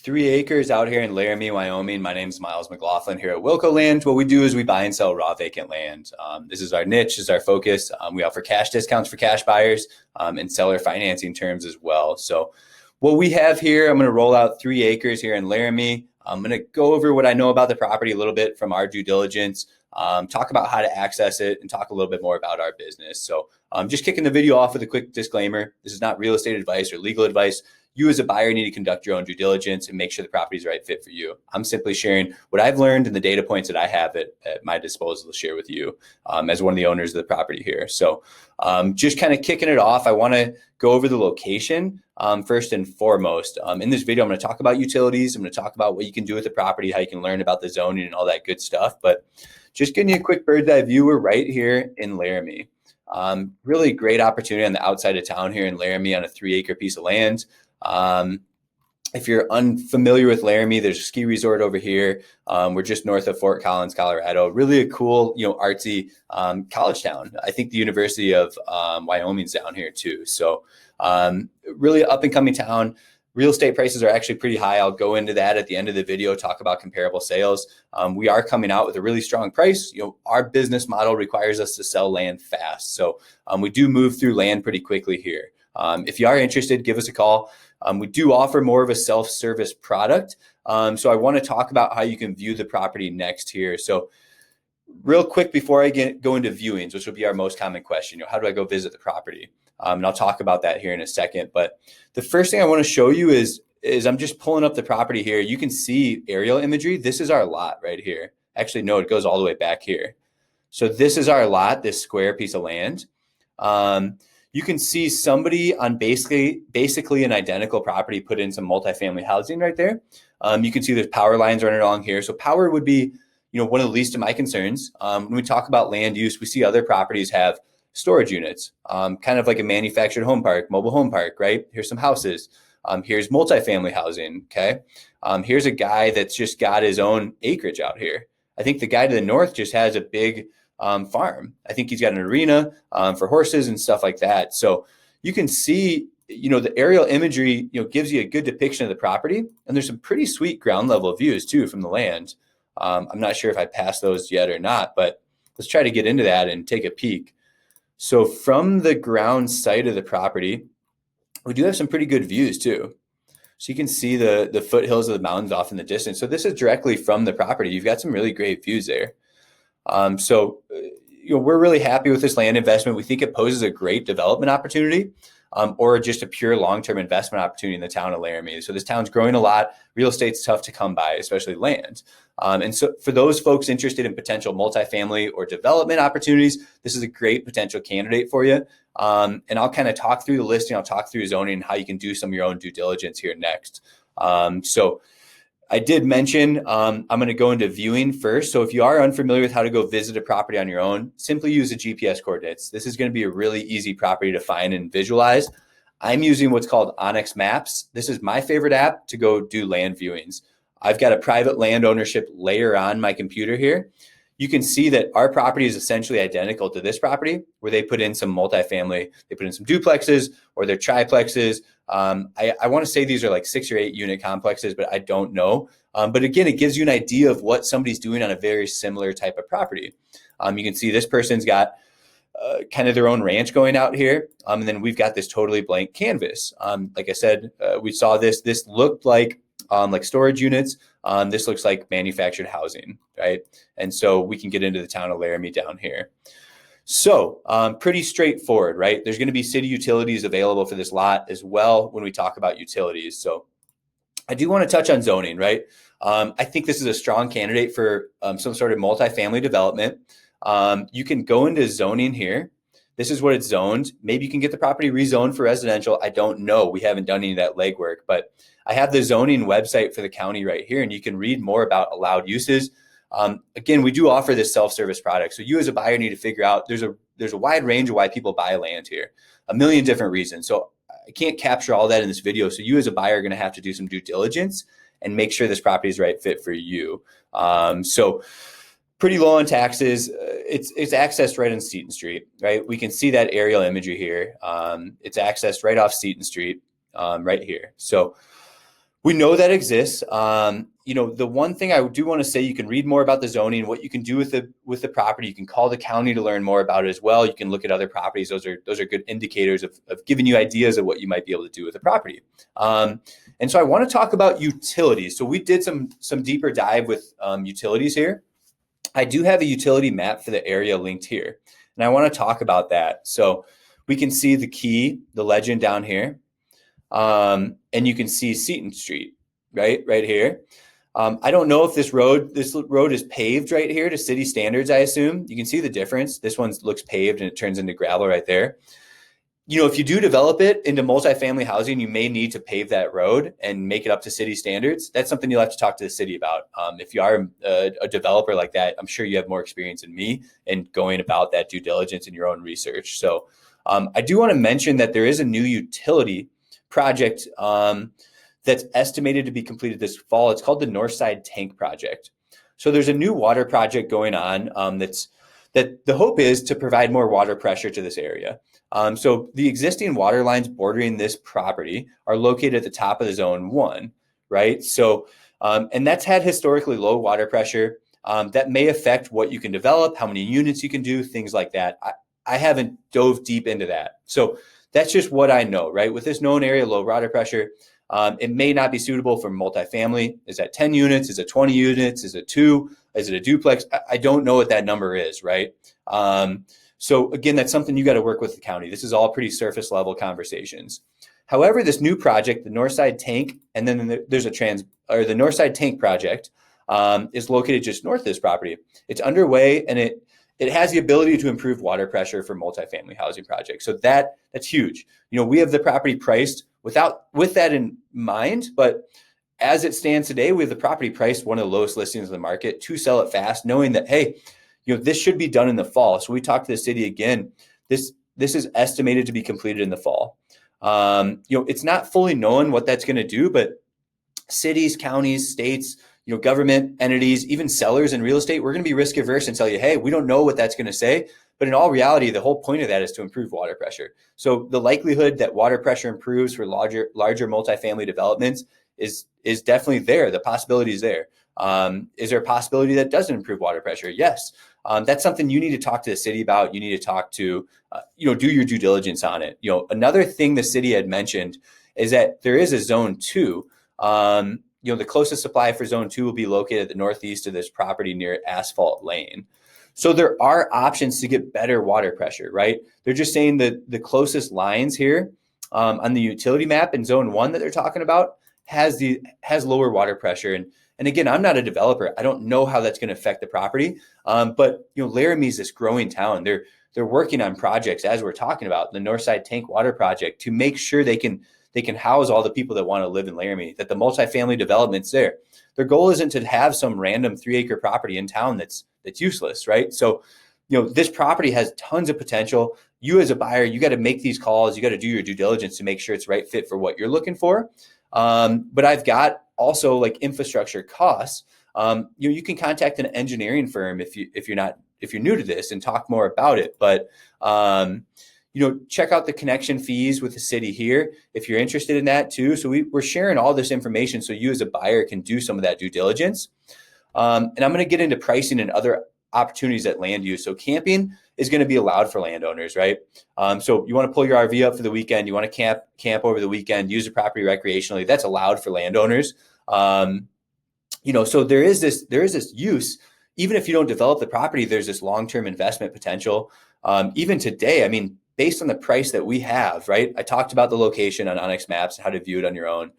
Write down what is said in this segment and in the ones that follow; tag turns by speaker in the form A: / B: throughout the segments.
A: 3 acres out here in Laramie, Wyoming. My name is Miles McLaughlin here at Wilco Land. What we do is we buy and sell raw vacant land. This is our niche, is our focus. We offer cash discounts for cash buyers and seller financing terms as well. So what we have here, I'm going to roll out 3 acres here in Laramie. I'm going to go over what I know about the property a little bit from our due diligence, talk about how to access it, and talk a little bit more about our business. So just kicking the video off with a quick disclaimer. This is not real estate advice or legal advice. You as a buyer need to conduct your own due diligence and make sure the property is the right fit for you. I'm simply sharing what I've learned and the data points that I have at my disposal to share with you as one of the owners of the property here. So just kind of kicking it off, I want to go over the location first and foremost. In this video, I'm going to talk about utilities. I'm going to talk about what you can do with the property, how you can learn about the zoning and all that good stuff. But just getting you a quick bird's eye view, we're right here in Laramie. Really great opportunity on the outside of town here in Laramie on a 3-acre piece of land. If you're unfamiliar with Laramie, there's a ski resort over here. We're just north of Fort Collins, Colorado. Really a cool, artsy college town. I think the University of Wyoming's down here too. So really up and coming town. Real estate prices are actually pretty high. I'll go into that at the end of the video, talk about comparable sales. We are coming out with a really strong price. Our business model requires us to sell land fast. So we do move through land pretty quickly here. If you are interested, give us a call. We do offer more of a self-service product. So I want to talk about how you can view the property next here. So real quick before I go into viewings, which will be our most common question, how do I go visit the property? And I'll talk about that here in a second. But the first thing I want to show you is I'm just pulling up the property here. You can see aerial imagery. This is our lot right here. Actually, no, it goes all the way back here. So this is our lot, this square piece of land. You can see somebody on basically an identical property put in some multifamily housing right there. You can see there's power lines running along here. So power would be, one of the least of my concerns. When we talk about land use, we see other properties have storage units, kind of like a manufactured home park, mobile home park, right? Here's some houses. Here's multifamily housing, okay? Here's a guy that's just got his own acreage out here. I think the guy to the north just has a big farm. I think he's got an arena for horses and stuff like that. So you can see, the aerial imagery, gives you a good depiction of the property. And there's some pretty sweet ground level views too from the land. I'm not sure if I passed those yet or not, but let's try to get into that and take a peek. So from the ground site of the property, we do have some pretty good views too. So you can see the foothills of the mountains off in the distance. So this is directly from the property. You've got some really great views there. So we're really happy with this land investment. We think it poses a great development opportunity or just a pure long-term investment opportunity in the town of Laramie. So this town's growing a lot. Real estate's tough to come by, especially land. And so for those folks interested in potential multifamily or development opportunities, this is a great potential candidate for you. And I'll kind of talk through the listing. I'll talk through zoning and how you can do some of your own due diligence here next. So I did mention I'm going to go into viewing first. So if you are unfamiliar with how to go visit a property on your own, simply use the GPS coordinates. This is going to be a really easy property to find and visualize. I'm using what's called Onyx Maps. This is my favorite app to go do land viewings. I've got a private land ownership layer on my computer here. You can see that our property is essentially identical to this property where they put in some multifamily, they put in some duplexes or they're triplexes. I want to say these are like 6 or 8 unit complexes, but I don't know. But again, it gives you an idea of what somebody's doing on a very similar type of property. You can see this person's got kind of their own ranch going out here. And then we've got this totally blank canvas. Like I said, we saw this looked like storage units. This looks like manufactured housing, right? And so we can get into the town of Laramie down here. So pretty straightforward, right? There's going to be city utilities available for this lot as well when we talk about utilities. So I do want to touch on zoning, right? I think this is a strong candidate for some sort of multifamily development. You can go into zoning here. This is what it's zoned. Maybe you can get the property rezoned for residential. I don't know. We haven't done any of that legwork, but I have the zoning website for the county right here, and you can read more about allowed uses. Again, we do offer this self-service product. So you as a buyer need to figure out there's a wide range of why people buy land here, a million different reasons. So I can't capture all that in this video. So you as a buyer are going to have to do some due diligence and make sure this property is the right fit for you. So pretty low on taxes. It's accessed right on Seton Street, right? We can see that aerial imagery here. It's accessed right off Seton Street, right here. So We know that exists. The one thing I do want to say, you can read more about the zoning, what you can do with the property. You can call the county to learn more about it as well. You can look at other properties. Those are good indicators of giving you ideas of what you might be able to do with the property. And so I want to talk about utilities. So we did some deeper dive with utilities here. I do have a utility map for the area linked here, and I want to talk about that. So we can see the key, the legend down here. And you can see Seton Street, right here. I don't know if this road is paved right here to city standards, I assume. You can see the difference. This one looks paved and it turns into gravel right there. If you do develop it into multifamily housing, you may need to pave that road and make it up to city standards. That's something you'll have to talk to the city about. If you are a developer like that, I'm sure you have more experience than me in going about that due diligence in your own research. So I do want to mention that there is a new utility project that's estimated to be completed this fall. It's called the Northside Tank Project. So there's a new water project going on that the hope is to provide more water pressure to this area. So the existing water lines bordering this property are located at the top of the zone 1, right? So, and that's had historically low water pressure. That may affect what you can develop, how many units you can do, things like that. I haven't dove deep into that. So that's just what I know, right? With this known area, low water pressure, it may not be suitable for multifamily. Is that 10 units? Is it 20 units? Is it 2? Is it a duplex? I don't know what that number is, right? So again, that's something you got to work with the county. This is all pretty surface level conversations. However, this new project, the Northside Tank, and then there's the Northside Tank project is located just north of this property. It's underway, and it has the ability to improve water pressure for multifamily housing projects. So that's huge. We have the property priced with that in mind, but as it stands today, we have the property priced one of the lowest listings in the market to sell it fast, knowing that, hey, this should be done in the fall. So we talked to the city again. This is estimated to be completed in the fall. It's not fully known what that's going to do, but cities, counties, states, government entities, even sellers in real estate, we're going to be risk averse and tell you, hey, we don't know what that's going to say. But in all reality, the whole point of that is to improve water pressure. So the likelihood that water pressure improves for larger multifamily developments is definitely there. The possibility is there. Is there a possibility that doesn't improve water pressure? Yes. That's something you need to talk to the city about. You need to talk to, do your due diligence on it. Another thing the city had mentioned is that there is a zone 2. The closest supply for zone 2 will be located at the northeast of this property near Asphalt Lane. So there are options to get better water pressure, right? They're just saying that the closest lines here on the utility map in zone 1 that they're talking about has lower water pressure. And again, I'm not a developer. I don't know how that's going to affect the property. But Laramie is this growing town. They're working on projects, as we're talking about, the Northside Tank Water Project, to make sure they can house all the people that want to live in Laramie, that the multifamily development's there. Their goal isn't to have some random 3-acre property in town that's useless, right? So, this property has tons of potential. You as a buyer, you got to make these calls. You got to do your due diligence to make sure it's the right fit for what you're looking for. But I've got also like infrastructure costs. You can contact an engineering firm if you're new to this and talk more about it. But check out the connection fees with the city here if you're interested in that too. So we're sharing all this information so you as a buyer can do some of that due diligence. And I'm going to get into pricing and other opportunities at land use. So camping is going to be allowed for landowners, right? So you want to pull your RV up for the weekend, you want to camp over the weekend, use the property recreationally. That's allowed for landowners. So there is this use. Even if you don't develop the property, there's this long-term investment potential. Even today, I mean, based on the price that we have, right? I talked about the location on Onyx Maps and how to view it on your own.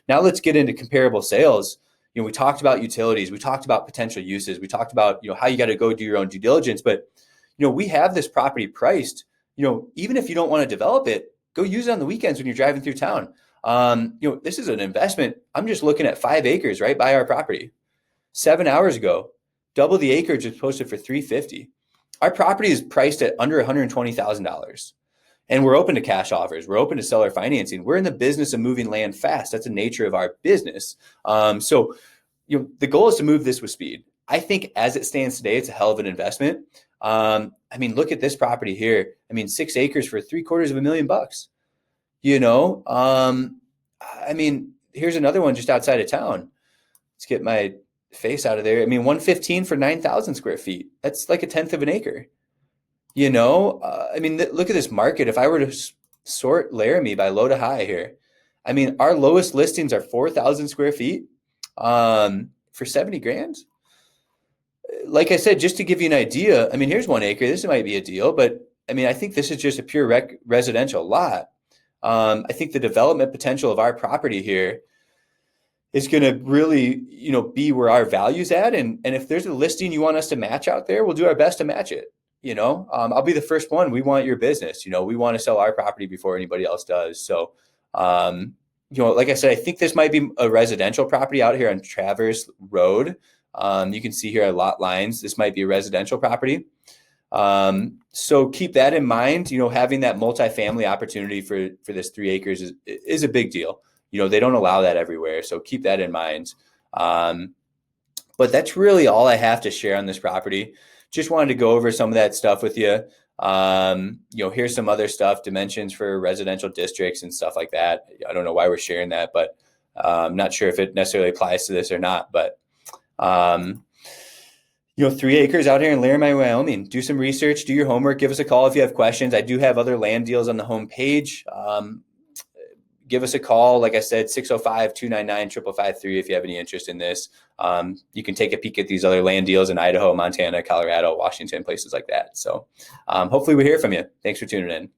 A: Now let's get into comparable sales. We talked about utilities, we talked about potential uses, we talked about, how you got to go do your own due diligence. But, we have this property priced, even if you don't want to develop it, go use it on the weekends when you're driving through town. This is an investment. I'm just looking at 5 acres right by our property. 7 hours ago, double the acreage was posted for $350. Our property is priced at under $120,000. And we're open to cash offers. We're open to seller financing. We're in the business of moving land fast. That's the nature of our business. So the goal is to move this with speed. I think as it stands today, it's a hell of an investment. Look at this property here. 6 acres for $750,000. here's another one just outside of town. Let's get my face out of there. I mean, 115 for 9,000 square feet. That's like a tenth of an acre. I mean, look at this market. If I were to sort Laramie by low to high here, I mean, our lowest listings are 4,000 square feet for 70 grand. Like I said, just to give you an idea, I mean, here's 1 acre. This might be a deal, but I mean, I think this is just a pure residential lot. I think the development potential of our property here is going to really, be where our value's at. And if there's a listing you want us to match out there, we'll do our best to match it. I'll be the first one. We want your business. We want to sell our property before anybody else does. So, like I said, I think this might be a residential property out here on Traverse Road. You can see here our lot lines. This might be a residential property. So keep that in mind. Having that multifamily opportunity for this 3 acres is a big deal. They don't allow that everywhere. So keep that in mind. But that's really all I have to share on this property. Just wanted to go over some of that stuff with you. Here's some other stuff, dimensions for residential districts and stuff like that. I don't know why we're sharing that, but I'm not sure if it necessarily applies to this or not. But 3 acres out here in Laramie, Wyoming. Do some research, do your homework, give us a call if you have questions. I do have other land deals on the homepage. Give us a call. Like I said, 605-299-5553 if you have any interest in this. You can take a peek at these other land deals in Idaho, Montana, Colorado, Washington, places like that. So hopefully we hear from you. Thanks for tuning in.